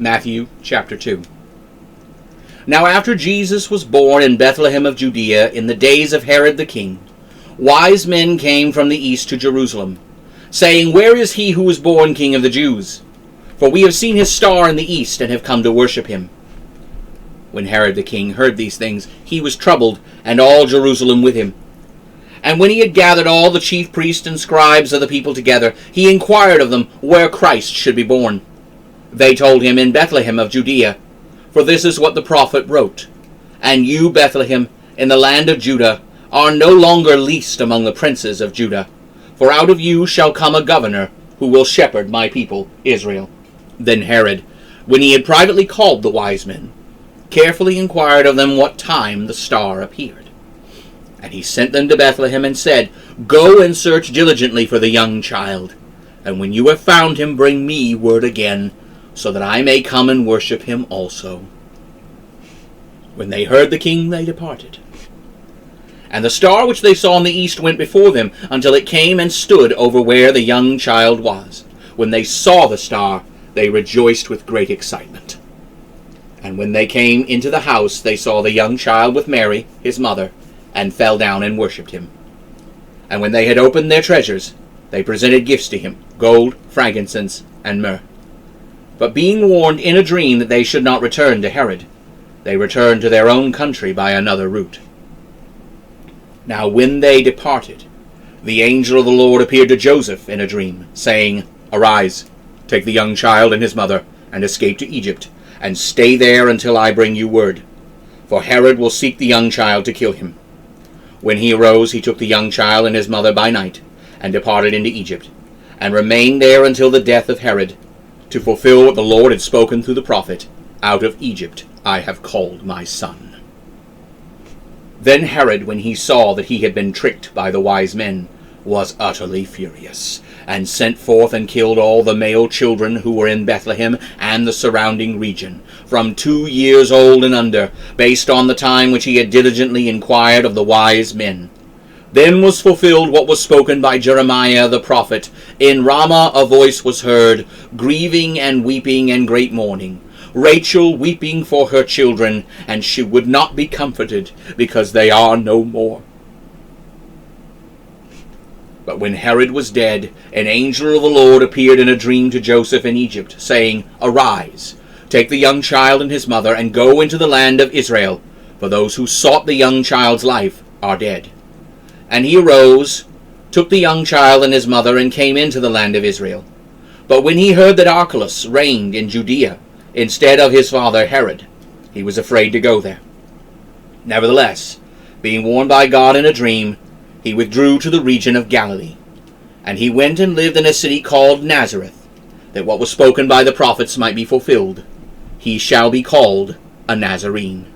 Matthew chapter 2. Now after Jesus was born in Bethlehem of Judea in the days of Herod the king, wise men came from the east to Jerusalem, saying, Where is he who was born King of the Jews? For we have seen his star in the east, and have come to worship him. When Herod the king heard these things, he was troubled, and all Jerusalem with him. And when he had gathered all the chief priests and scribes of the people together, he inquired of them where Christ should be born. They told him, In Bethlehem of Judea. For this is what the prophet wrote. And you, Bethlehem, in the land of Judah, are no longer least among the princes of Judah. For out of you shall come a governor, who will shepherd my people Israel. Then Herod, when he had privately called the wise men, carefully inquired of them what time the star appeared. And he sent them to Bethlehem and said, Go and search diligently for the young child, and when you have found him, bring me word again, so that I may come and worship him also. When they heard the king, they departed. And the star which they saw in the east went before them, until it came and stood over where the young child was. When they saw the star, they rejoiced with great excitement. And when they came into the house, they saw the young child with Mary, his mother, and fell down and worshipped him. And when they had opened their treasures, they presented gifts to him, gold, frankincense, and myrrh. But being warned in a dream that they should not return to Herod, they returned to their own country by another route. Now when they departed, the angel of the Lord appeared to Joseph in a dream, saying, Arise, take the young child and his mother, and escape to Egypt, and stay there until I bring you word. For Herod will seek the young child to kill him. When he arose, he took the young child and his mother by night, and departed into Egypt, and remained there until the death of Herod, to fulfill what the Lord had spoken through the prophet, Out of Egypt I have called my son. Then Herod, when he saw that he had been tricked by the wise men, was utterly furious, and sent forth and killed all the male children who were in Bethlehem and the surrounding region, from 2 years old and under, based on the time which he had diligently inquired of the wise men. Then was fulfilled what was spoken by Jeremiah the prophet. In Ramah a voice was heard, grieving and weeping and great mourning, Rachel weeping for her children, and she would not be comforted, because they are no more. But when Herod was dead, an angel of the Lord appeared in a dream to Joseph in Egypt, saying, Arise, take the young child and his mother, and go into the land of Israel, for those who sought the young child's life are dead. And he arose, took the young child and his mother, and came into the land of Israel. But when he heard that Archelaus reigned in Judea, instead of his father Herod, he was afraid to go there. Nevertheless, being warned by God in a dream, he withdrew to the region of Galilee. And he went and lived in a city called Nazareth, that what was spoken by the prophets might be fulfilled. He shall be called a Nazarene.